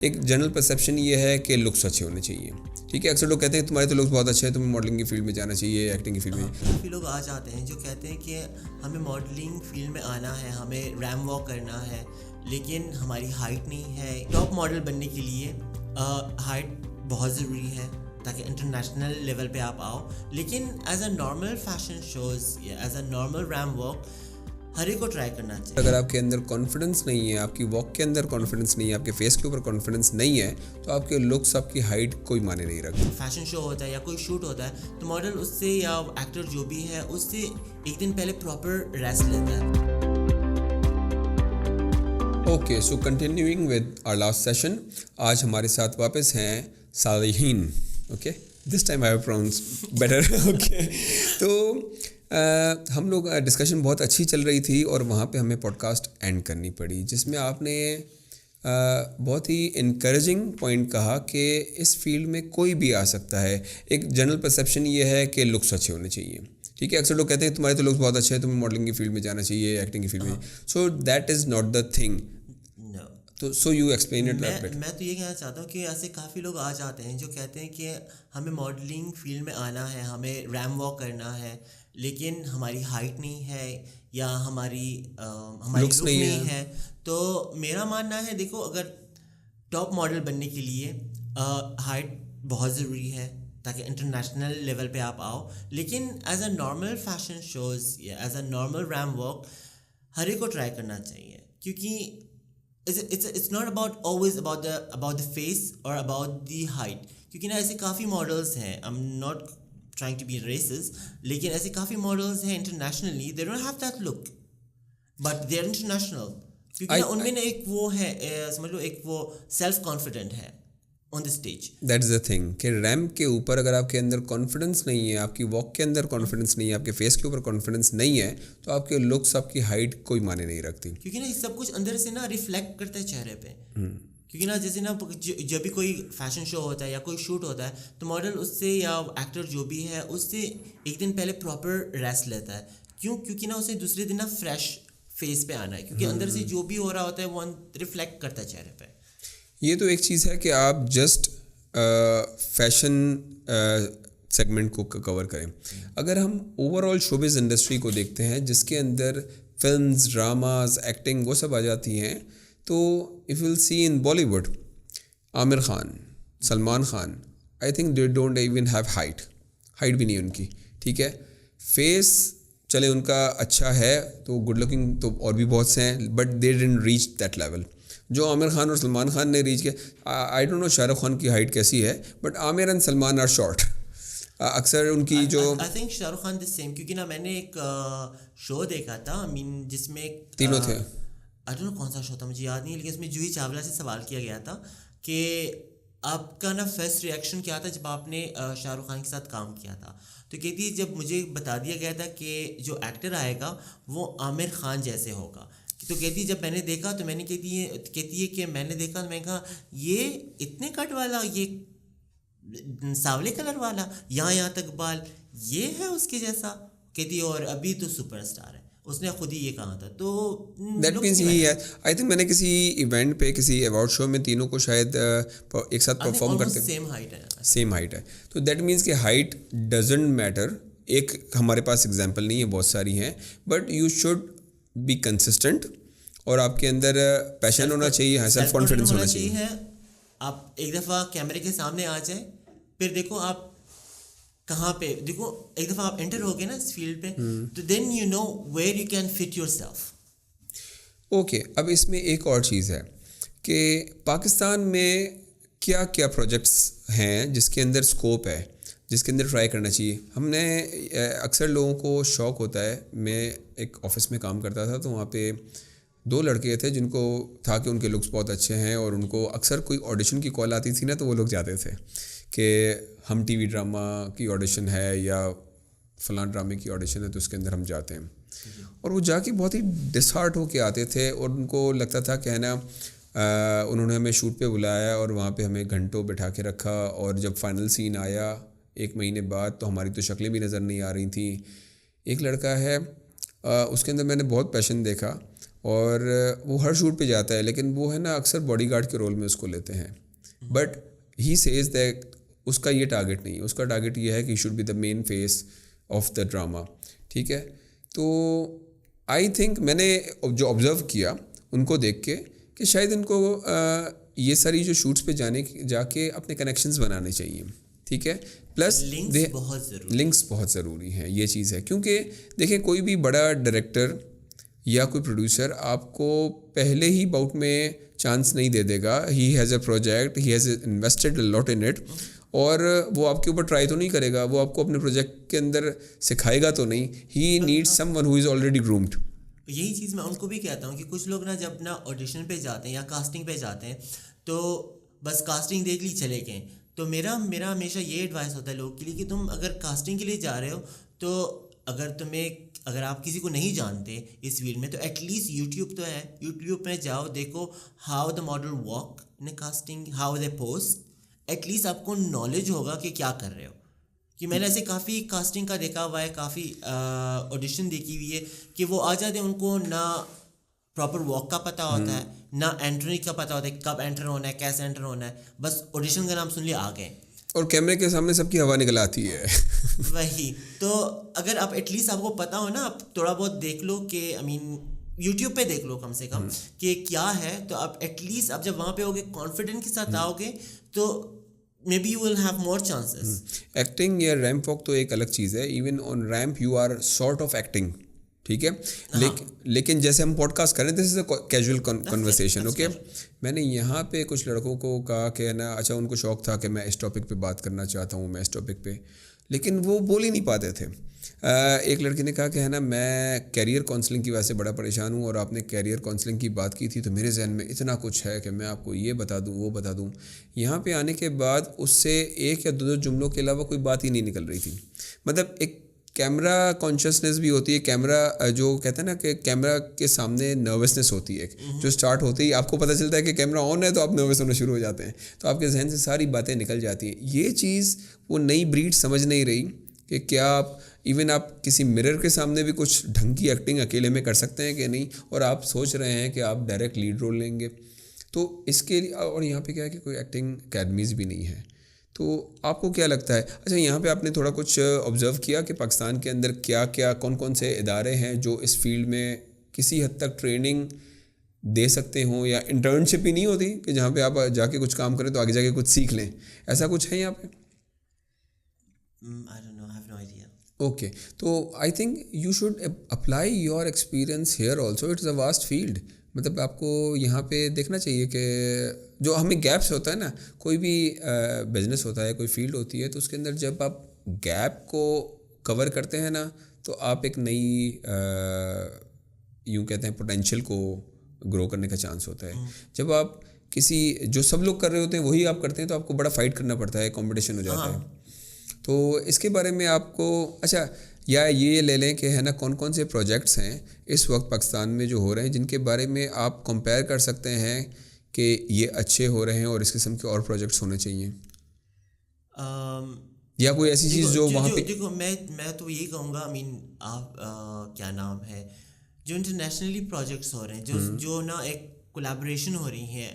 ایک general perception یہ ہے کہ لکس اچھے ہونے چاہیے. ٹھیک ہے, اکثر لوگ کہتے ہیں تمہارے تو لکس بہت اچھے ہیں, تمہیں ماڈلنگ کی فیلڈ میں جانا چاہیے, ایکٹنگ کی فیلڈ میں. کافی لوگ آ جاتے ہیں جو کہتے ہیں کہ ہمیں ماڈلنگ فیلڈ میں آنا ہے, ہمیں ریم واک کرنا ہے, لیکن ہماری ہائٹ نہیں ہے. ٹاپ ماڈل بننے کے لیے ہائٹ بہت ضروری ہے تاکہ انٹرنیشنل لیول پہ آپ آؤ. لیکن as a normal fashion shows یا as a normal ramp walk ہر ایک کو ٹرائی کرنا چاہیے. اگر آپ کے اندر کانفیڈنس نہیں ہے, آپ کی واک کے اندر کانفیڈنس نہیں ہے, آپ کے فیس کے اوپر کانفیڈنس نہیں ہے, تو آپ کے لکس, آپ کی ہائٹ کوئی معنی نہیں رکھتی. فیشن شو ہوتا ہے یا کوئی شوٹ ہوتا ہے تو ماڈل اس سے یا ایکٹر جو بھی ہے اس سے ایک دن پہلے پراپر ریسٹ لیتا ہے. Okay, so continuing with our last session, آج ہمارے ساتھ واپس ہیں Saliheen. Okay, this time I have pronounce better. Okay, تو ہم لوگ ڈسکشن بہت اچھی چل رہی تھی اور وہاں پہ ہمیں پوڈ کاسٹ اینڈ کرنی پڑی, جس میں آپ نے بہت ہی انکریجنگ پوائنٹ کہا کہ اس فیلڈ میں کوئی بھی آ سکتا ہے. ایک جنرل پرسیپشن یہ ہے کہ لکس اچھے ہونے چاہیے. ٹھیک ہے, اکثر لوگ کہتے ہیں تمہارے تو لکس بہت اچھے ہیں, تمہیں ماڈلنگ کی فیلڈ میں جانا چاہیے, ایکٹنگ کی فیلڈ میں. So that is not the thing. تو سو یو ایکسپلین اٹ. میں تو یہ کہنا چاہتا ہوں کہ ایسے کافی لوگ آ جاتے ہیں جو کہتے ہیں کہ ہمیں ماڈلنگ فیلڈ میں آنا ہے, ہمیں ریم واک کرنا ہے, لیکن ہماری ہائٹ نہیں ہے یا ہماری لکس نہیں ہے. تو میرا ماننا ہے, دیکھو, اگر ٹاپ ماڈل بننے کے لیے ہائٹ بہت ضروری ہے تاکہ انٹرنیشنل لیول پہ آپ آؤ. لیکن as a normal fashion shows یا as a normal ramp walk ہر ایک کو ٹرائی کرنا چاہیے, کیونکہ it's not about always about the face or about the height. کیونکہ نا ایسے کافی ماڈلس ہیں, I'm not trying to be racist, لیکن ایسے کافی ماڈلس ہیں internationally, they don't have that look but they are international. کیونکہ نا ان میں نا ایک وہ ہے, سمجھ لو ایک وہ سیلف کانفیڈنٹ ہے on the stage. That is the thing کہ ریمپ کے اوپر اگر آپ کے اندر کانفیڈنس نہیں ہے, آپ کی واک کے اندر کانفیڈنس نہیں ہے, آپ کے فیس کے اوپر کانفیڈنس نہیں ہے, تو آپ کے لکس, آپ کی ہائٹ کوئی معنی نہیں رکھتی. کیونکہ نا یہ سب کچھ اندر سے نا ریفلیکٹ کرتا ہے چہرے پہ. کیونکہ نا جیسے نا جب بھی کوئی فیشن شو ہوتا ہے یا کوئی شوٹ ہوتا ہے تو ماڈل اس سے یا ایکٹر جو بھی ہے اس سے ایک دن پہلے پراپر ریسٹ لیتا ہے. کیونکہ نا اسے دوسرے دن نا فریش فیس پہ آنا ہے, کیونکہ اندر سے جو بھی ہو رہا ہوتا ہے وہ ریفلیکٹ کرتا ہے چہرے پہ. یہ تو ایک چیز ہے کہ آپ جسٹ فیشن سیگمنٹ کو کور کریں. اگر ہم اوور آل شوبز انڈسٹری کو دیکھتے ہیں جس کے اندر فلمز, ڈراماز, ایکٹنگ وہ سب آ جاتی ہیں, تو if will see in Bollywood, Aamir Khan, Salman Khan, I think they don't even have height بھی نہیں ان کی. ٹھیک ہے, فیس چلے ان کا اچھا ہے تو گڈ لکنگ تو اور بھی بہت سے ہیں, but they didn't reach that level جو عامر خان اور سلمان خان نے ریچ کیا. I don't know Shah Rukh Khan کی ہائٹ کیسی ہے, but Aamir and Salman are short. اکثر ان کی جو I think Shah Rukh Khan the same, کیونکہ نا میں نے ایک شو دیکھا تھا, جس میں تینوں تھے, آئی ڈونٹ نو کون سا شو تھا مجھے یاد نہیں, لیکن اس میں جوہی چاولہ سے سوال کیا گیا تھا کہ آپ کا نا فرسٹ ریئیکشن کیا تھا جب آپ نے شاہ رخ خان کے ساتھ کام کیا تھا. تو کہتی ہے جب مجھے بتا دیا گیا تھا کہ جو ایکٹر آئے گا وہ عامر خان جیسے ہوگا, تو کہتی ہے جب میں نے دیکھا تو میں نے کہتی ہے کہ میں نے دیکھا تو میں نے کہا یہ اتنے کٹ والا, یہ سانولے کلر والا, یہاں تک بال, یہ ہے اس کے جیسا. کہتی ہے اور ابھی تو سپر اسٹار ہے, اس نے خود ہی یہ کہا تھا. تو دیٹ مینس یہی ہے. آئی تھنک میں نے کسی ایونٹ پہ, کسی ایوارڈ شو میں تینوں کو شاید ایک ساتھ پرفارم کرتے ہیں, سیم ہائٹ ہے. تو دیٹ مینس کہ ہائٹ ڈزنٹ میٹر. ایک ہمارے پاس اگزامپل نہیں ہے, بہت ساری ہیں, but you should be consistent اور آپ کے اندر پیشن ہونا چاہیے, سیلف کانفیڈنس ہونا چاہیے. آپ ایک دفعہ کیمرے کے سامنے آ جائیں, پھر دیکھو آپ کہاں پہ, دیکھو ایک دفعہ آپ انٹر ہو گئے نا اس فیلڈ پہ, تو then you know where you can fit yourself. Okay, اب اس میں ایک اور چیز ہے کہ پاکستان میں کیا کیا پروجیکٹس ہیں جس کے اندر اسکوپ ہے, جس کے اندر ٹرائی کرنا چاہیے. ہم نے اکثر لوگوں کو شوق ہوتا ہے, میں ایک آفس میں کام کرتا تھا تو وہاں پہ 2 لڑکے تھے جن کو تھا کہ ان کے لکس بہت اچھے ہیں, اور ان کو اکثر کوئی آڈیشن کی کال آتی تھی نا, تو وہ لوگ جاتے تھے کہ ہم ٹی وی ڈرامہ کی آڈیشن ہے یا فلاں ڈرامے کی آڈیشن ہے تو اس کے اندر ہم جاتے ہیں. اور وہ جا کے بہت ہی ڈس ہارٹ ہو کے آتے تھے, اور ان کو لگتا تھا کہ ہے نا انہوں نے ہمیں شوٹ پہ بلایا اور وہاں پہ ہمیں گھنٹوں بٹھا کے رکھا, اور جب فائنل سین آیا 1 مہینے بعد تو ہماری تو شکلیں بھی نظر نہیں آ رہی تھیں. ایک لڑکا ہے, اس کے اندر میں نے بہت پیشن دیکھا, اور وہ ہر شوٹ پہ جاتا ہے, لیکن وہ ہے نا اکثر باڈی گارڈ کے رول میں اس کو لیتے ہیں. بٹ ہی سیز دیٹ اس کا یہ ٹارگیٹ نہیں ہے, اس کا ٹارگیٹ یہ ہے کہ he should be the main face of the drama. ٹھیک ہے, تو آئی تھنک میں نے جو آبزرو کیا ان کو دیکھ کے کہ شاید ان کو یہ ساری جو شوٹس پہ جا کے اپنے کنیکشنز بنانے چاہیے. ٹھیک ہے, پلس لنکس بہت ضروری ہیں, یہ چیز ہے. کیونکہ دیکھیں کوئی بھی بڑا ڈائریکٹر یا کوئی پروڈیوسر آپ کو پہلے ہی باؤٹ میں چانس نہیں دے دے گا. He has a project, he has invested a lot in it, اور وہ آپ کے اوپر ٹرائی تو نہیں کرے گا, وہ آپ کو اپنے پروجیکٹ کے اندر سکھائے گا تو نہیں. He need someone who is already groomed. یہی چیز میں ان کو بھی کہتا ہوں کہ کچھ لوگ نا جب نا آڈیشن پہ جاتے ہیں یا کاسٹنگ پہ جاتے ہیں تو بس کاسٹنگ دیکھ لی چلے گئے. تو میرا ہمیشہ یہ ایڈوائس ہوتا ہے لوگوں کے لیے کہ تم اگر کاسٹنگ کے لیے جا رہے ہو تو اگر آپ کسی کو نہیں جانتے اس فیلڈ میں تو ایٹ لیسٹ یوٹیوب تو ہے, یوٹیوب پہ جاؤ, دیکھو how the model walk in casting, how they post. At least آپ کو نالج ہوگا کہ کیا کر رہے ہو. کہ میں نے ایسے کافی کاسٹنگ کا دیکھا ہوا ہے, کافی آڈیشن دیکھی ہوئی ہے کہ وہ آ جاتے ہیں, ان کو نہ پراپر واک کا پتہ ہوتا ہے, نہ انٹری کا پتہ ہوتا ہے, کب انٹر ہونا ہے, کیسے انٹر ہونا ہے, بس آڈیشن کا نام سن لیا آ گئے, اور کیمرے کے سامنے سب کی ہوا نکل آتی ہے. وہی تو اگر آپ ایٹ لیسٹ آپ کو پتہ ہو نا, آپ تھوڑا بہت دیکھ لو کہ یوٹیوب پہ دیکھ لو کم سے کم کہ کیا ہے, تو آپ ایٹ لیسٹ آپ جب وہاں پہ ہوگے کانفیڈنٹ کے ساتھ آؤ گے تو maybe you will have more chances. Acting یا ریمپ واک تو ایک الگ چیز ہے. Even on ramp you are sort of acting. ٹھیک ہے, لیکن جیسے ہم پوڈ کاسٹ کریں, this is a casual conversation. Okay, میں نے یہاں پہ کچھ لڑکوں کو کہا کہ نا اچھا ان کو شوق تھا کہ میں اس ٹاپک پہ بات کرنا چاہتا ہوں, میں اس ٹاپک پہ, لیکن وہ بول ہی نہیں پاتے تھے. ایک لڑکی نے کہا کہ ہے نا میں کیریئر کاؤنسلنگ کی وجہ سے بڑا پریشان ہوں, اور آپ نے کیریئر کاؤنسلنگ کی بات کی تھی تو میرے ذہن میں اتنا کچھ ہے کہ میں آپ کو یہ بتا دوں وہ بتا دوں. یہاں پہ آنے کے بعد اس سے ایک یا دو جملوں کے علاوہ کوئی بات ہی نہیں نکل رہی تھی. مطلب ایک کیمرہ کانشیسنیس بھی ہوتی ہے, کیمرہ جو کہتے ہیں نا کہ کیمرہ کے سامنے نروسنیس ہوتی ہے جو اسٹارٹ ہوتی ہے, آپ کو پتہ چلتا ہے کہ کیمرہ آن ہے تو آپ نروس ہونا شروع ہو جاتے ہیں, تو آپ کے ذہن سے ساری باتیں نکل جاتی ہیں. یہ چیز وہ نئی بریڈ سمجھ نہیں رہی کہ کیا آپ ایون آپ کسی مرر کے سامنے بھی کچھ ڈھنگ کی ایکٹنگ اکیلے میں کر سکتے ہیں کہ نہیں, اور آپ سوچ رہے ہیں کہ آپ ڈائریکٹ لیڈ رول لیں گے. تو اس کے لیے, اور یہاں پہ کیا ہے کہ کوئی ایکٹنگ اکیڈمیز بھی نہیں ہے. تو آپ کو کیا لگتا ہے, اچھا یہاں پہ آپ نے تھوڑا کچھ آبزرو کیا کہ پاکستان کے اندر کیا کون سے ادارے ہیں جو اس فیلڈ میں کسی حد تک ٹریننگ دے سکتے ہوں, یا انٹرنشپ ہی نہیں ہوتی کہ جہاں پہ آپ جا کے کچھ کام کریں تو آگے جا کے کچھ سیکھ لیں, ایسا کچھ ہے یہاں پہ؟ Okay, so I think you should apply your experience here also. It's a vast field. مطلب آپ کو یہاں پہ دیکھنا چاہیے کہ جو ہمیں گیپس ہوتا ہے نا, کوئی بھی بزنس ہوتا ہے, کوئی فیلڈ ہوتی ہے, تو اس کے اندر جب آپ گیپ کو کور کرتے ہیں نا تو آپ ایک نئی یوں کہتے ہیں پوٹینشیل کو گرو کرنے کا چانس ہوتا ہے. جب آپ کسی جو سب لوگ کر رہے ہوتے ہیں وہی آپ کرتے ہیں تو آپ کو بڑا فائٹ کرنا پڑتا ہے, کمپٹیشن ہو جاتا ہے. تو اس کے بارے میں آپ کو, اچھا یا یہ لے لیں کہ ہے نا کون سے پروجیکٹس ہیں اس وقت پاکستان میں جو ہو رہے ہیں جن کے بارے میں آپ کمپیئر کر سکتے ہیں کہ یہ اچھے ہو رہے ہیں اور اس قسم کے اور پروجیکٹس ہونے چاہیے, یا کوئی ایسی چیز جو وہاں پہ؟ دیکھو میں تو یہی کہوں گا, آپ کیا نام ہے, جو انٹرنیشنلی پروجیکٹس ہو رہے ہیں, جو نا ایک کولیبریشن ہو رہی ہیں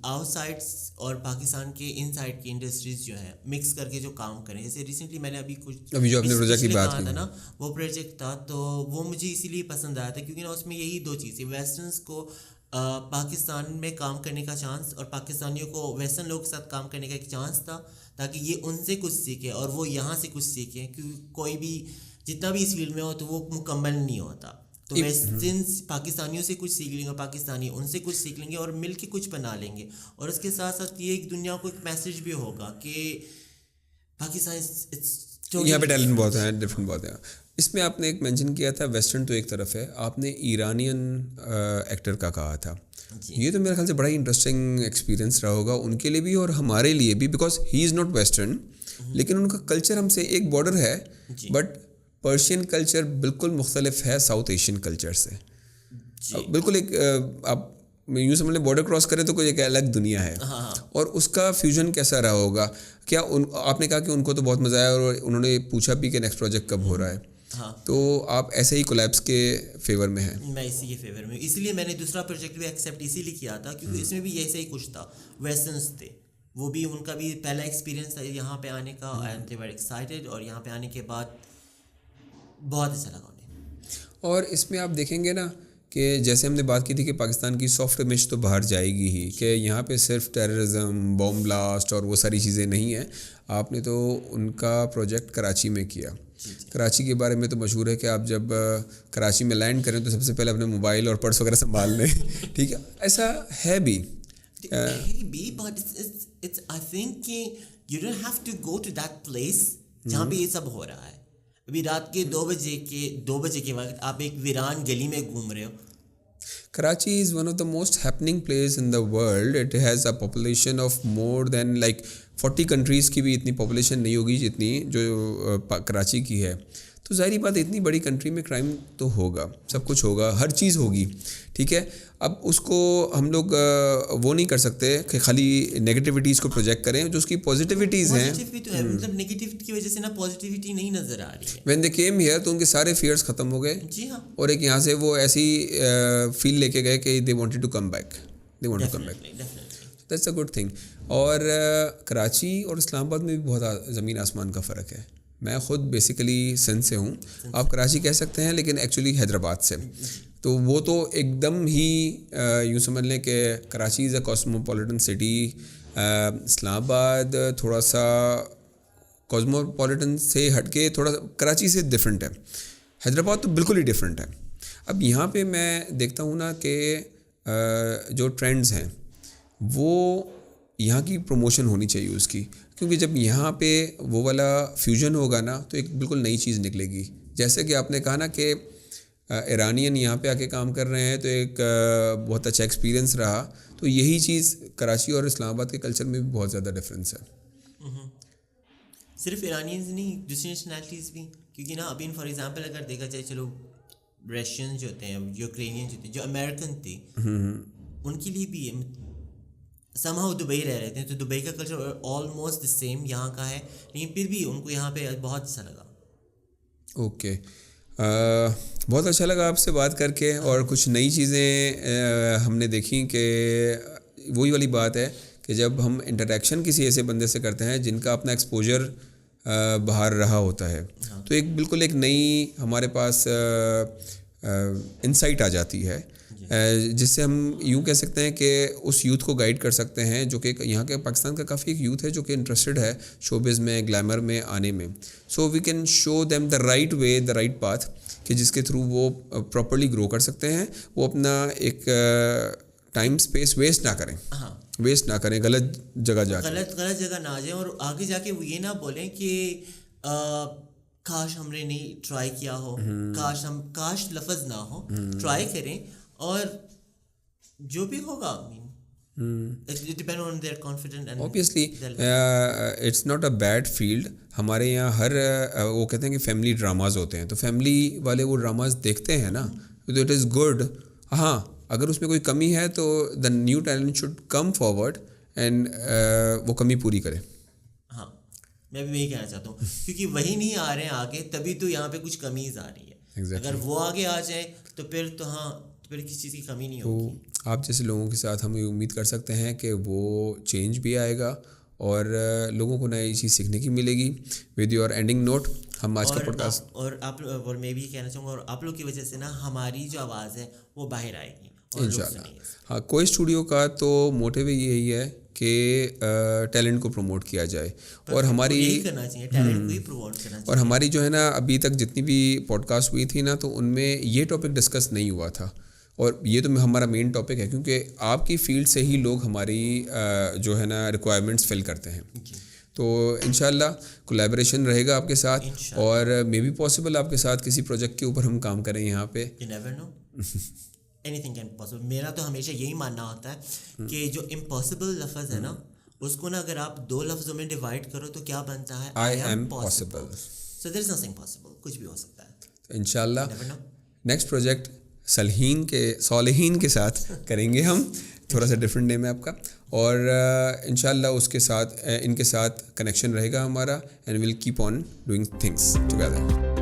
آؤٹ سائڈس اور پاکستان کے ان سائڈ کی انڈسٹریز جو ہیں مکس کر کے جو کام کریں. جیسے ریسنٹلی میں نے ابھی جو اپنے پروجیکٹ کی بات کی تھا نا, وہ پروجیکٹ تھا تو وہ مجھے اسی لیے پسند آیا تھا کیونکہ نا اس میں یہی دو چیزیں, ویسٹرنس کو پاکستان میں کام کرنے کا چانس اور پاکستانیوں کو ویسٹرن لوگوں کے ساتھ کام کرنے کا ایک چانس تھا تاکہ یہ ان سے کچھ سیکھیں اور وہ یہاں سے کچھ سیکھیں. کیونکہ کوئی بھی جتنا بھی اس فیلڈ میں ہو تو وہ مکمل نہیں ہوتا, تو ویسٹرنس پاکستانیوں سے کچھ سیکھ لیں گے, پاکستانی ان سے کچھ سیکھ لیں گے اور مل کے کچھ بنا لیں گے. اور اس کے ساتھ ساتھ یہ ایک دنیا کو ایک میسیج بھی ہوگا کہ پاکستان یہاں پہ ٹیلنٹ بہت ہیں, ڈفرینٹ بہت ہیں. اس میں آپ نے ایک مینشن کیا تھا ویسٹرن تو ایک طرف ہے, آپ نے ایرانین ایکٹر کا کہا تھا. یہ تو میرے خیال سے بڑا ہی انٹرسٹنگ ایکسپیرینس رہا ہوگا ان کے لیے بھی اور ہمارے لیے بھی, because he is not western, لیکن ان کا کلچر ہم سے ایک بارڈر ہے, بٹ پرشین کلچر بالکل مختلف ہے ساؤتھ ایشین کلچر سے. بالکل ایک آپ یوں سمجھ لیں بارڈر کراس کریں تو کوئی ایک الگ دنیا ہے, اور اس کا فیوژن کیسا رہا ہوگا. کیا آپ نے کہا کہ ان کو تو بہت مزہ آیا اور انہوں نے پوچھا بھی کہ نیکسٹ پروجیکٹ کب ہو رہا ہے, ہاں تو آپ ایسے ہی کولیبس کے فیور میں ہیں. میں اسی کے فیور میں ہوں, اسی لیے میں نے دوسرا پروجیکٹ بھی ایکسیپٹ اسی لیے کیا تھا کیونکہ اس میں بھی ایسے ہی کچھ تھا, ویسٹرنس تھے, وہ بھی ان کا بھی پہلا ایکسپیرینس تھا یہاں پہ آنے کا, اینڈ دے ور ایکسائٹیڈ, اور یہاں پہ آنے کے بعد بہت اچھا لگا انہیں. اور اس میں آپ دیکھیں گے نا کہ جیسے ہم نے بات کی تھی کہ پاکستان کی سافٹ امیج تو باہر جائے گی ہی, کہ یہاں پہ صرف ٹیررزم, بوم بلاسٹ اور وہ ساری چیزیں نہیں ہیں. آپ نے تو ان کا پروجیکٹ کراچی میں کیا. کراچی کے بارے میں تو مشہور ہے کہ آپ جب کراچی میں لینڈ کریں تو سب سے پہلے اپنے موبائل اور پرس وغیرہ سنبھال لیں. ٹھیک ہے, ایسا ہے بھی. But it's I think you don't have to go to that place جہاں پہ یہ سب ہو رہا ہے. ابھی رات کے 2 بجے کے وقت آپ ایک ویران گلی میں گھوم رہے ہو. Karachi is one of the most happening place in the world. It has a population of more than like 40 countries کی بھی اتنی پاپولیشن نہیں ہوگی جتنی جو کراچی کی ہے. تو ظاہری بات ہے اتنی بڑی کنٹری میں کرائم تو ہوگا, سب کچھ ہوگا, ہر چیز ہوگی. ٹھیک ہے, اب اس کو ہم لوگ وہ نہیں کر سکتے کہ خالی نگیٹیوٹیز کو پروجیکٹ کریں, جو اس کی پازیٹیوٹیز ہیں. مطلب نگیٹیوٹی کی وجہ سے نا پازیٹیوٹی نہیں نظر آ رہی ہے. وین دے کیم ہیئر تو ان کے سارے فیئرس ختم ہو گئے. جی ہاں, اور ایک یہاں سے وہ ایسی فیل لے کے گئے کہ they wanted to come back, they want to come back. That's a good thing. اور کراچی اور اسلام آباد میں بھی بہت زمین آسمان کا فرق ہے. میں خود بیسیکلی سندھ سے ہوں, آپ کراچی کہہ سکتے ہیں لیکن ایکچولی حیدرآباد سے. تو وہ تو ایک دم ہی یوں سمجھ لیں کہ کراچی از اے کاسموپولیٹن سٹی. اسلام آباد تھوڑا سا کاسموپولیٹن سے ہٹ کے تھوڑا کراچی سے ڈفرینٹ ہے. حیدرآباد تو بالکل ہی ڈفرینٹ ہے. اب یہاں پہ میں دیکھتا ہوں نا کہ جو ٹرینڈز ہیں وہ یہاں کی پروموشن ہونی چاہیے اس کی, کیونکہ جب یہاں پہ وہ والا فیوژن ہوگا نا تو ایک بالکل نئی چیز نکلے گی. جیسے کہ آپ نے کہا نا کہ ایرانین یہاں پہ آ کے کام کر رہے ہیں تو ایک بہت اچھا ایکسپیرینس رہا. تو یہی چیز کراچی اور اسلام آباد کے کلچر میں بھی بہت زیادہ ڈفرینس ہے. صرف ایرانینز نہیں, دوسری نیشنلٹیز بھی, کیونکہ نا ابھی فار ایگزامپل اگر دیکھا جائے, چلو رشینز جو ہوتے ہیں, یوکرینین جو ہوتے ہیں, جو امریکن تھے, ان کے لیے بھی سمہاؤ دبئی رہ رہے تھے, تو دبئی کا کلچر آلموسٹ دی سیم یہاں کا ہے, لیکن پھر بھی ان کو یہاں پہ بہت اچھا لگا. اوکے, بہت اچھا لگا آپ سے بات کر کے, اور کچھ نئی چیزیں ہم نے دیکھیں کہ وہی والی بات ہے کہ جب ہم انٹریکشن کسی ایسے بندے سے کرتے ہیں جن کا اپنا ایکسپوجر باہر رہا ہوتا ہے, تو ایک بالکل ایک نئی ہمارے پاس انسائٹ آ جاتی ہے, جس سے ہم یوں کہہ سکتے ہیں کہ اس یوتھ کو گائیڈ کر سکتے ہیں جو کہ یہاں کے پاکستان کا کافی ایک یوتھ ہے جو کہ انٹرسٹڈ ہے شوبز میں, گلیمر میں آنے میں. So we can show them the right way, the right path, کہ جس کے تھرو وہ پراپرلی گرو کر سکتے ہیں. وہ اپنا ایک ٹائم اسپیس ویسٹ نہ کریں غلط جگہ جا کے, غلط جگہ نہ جائیں, اور آگے جا کے وہ یہ نہ بولیں کہ کاش ہم نے نہیں ٹرائی کیا ہو, کاش لفظ نہ ہو, ٹرائی کریں, اور جو بھی ہوگا depend on their confident. Obviously it's not a bad field. ہمارے یہاں ہر وہ کہتے ہیں کہ فیملی ڈراماز ہوتے ہیں, تو فیملی والے وہ ڈراماز دیکھتے ہیں نا, تو اٹ از گڈ. ہاں, اگر اس میں کوئی کمی ہے تو the new talent should come forward and وہ کمی پوری کرے. ہاں, میں بھی یہی کہنا چاہتا ہوں, کیونکہ وہی نہیں آ رہے ہیں آگے, تبھی تو یہاں پہ کچھ کمیز آ رہی ہے. اگر وہ آگے آ جائیں تو پھر تو ہاں, پھر کسی چیز کی کمی نہیں ہوگی. تو آپ جیسے لوگوں کے ساتھ ہم امید کر سکتے ہیں کہ وہ چینج بھی آئے گا اور لوگوں کو نئی چیز سیکھنے کی ملے گی. ود یور اینڈنگ نوٹ, ہم آج کا پوڈ کاسٹ, اور میں بھی کہنا چاہوں گا, اور آپ لوگ کی وجہ سے نا ہماری جو آواز ہے وہ باہر آئے گی انشاءاللہ. ہاں, کوئی اسٹوڈیو کا تو موٹیو یہی ہے کہ ٹیلنٹ کو پروموٹ کیا جائے, اور ہماری جو ہے نا ابھی تک جتنی بھی پوڈ کاسٹ ہوئی تھی نا, تو ان میں یہ ٹاپک ڈسکس نہیں ہوا تھا, اور یہ تو ہمارا مین ٹاپک ہے, کیونکہ آپ کی فیلڈ سے ہی لوگ ہماری جو ہے نا ریکوائرمنٹس فل کرتے ہیں. تو انشاءاللہ کولیبریشن رہے گا آپ کے ساتھ, اور مے بی پاسبل آپ کے ساتھ کسی پروجیکٹ کے اوپر ہم کام کریں یہاں پہ. anything can possible. میرا تو ہمیشہ یہی ماننا ہوتا ہے کہ جو امپاسبل لفظ ہے نا, اس کو نا اگر آپ 2 لفظوں میں ڈیوائڈ کرو تو کیا بنتا ہے, I am possible. So there is nothing possible, کچھ بھی ہو سکتا ہے. تو انشاءاللہ نیکسٹ پروجیکٹ صالحین کے ساتھ کریں گے ہم, تھوڑا سا ڈفرینٹ نیم ہے آپ کا, اور انشاءاللہ اس کے ساتھ ان کے ساتھ کنیکشن رہے گا ہمارا, and we'll keep on doing things together.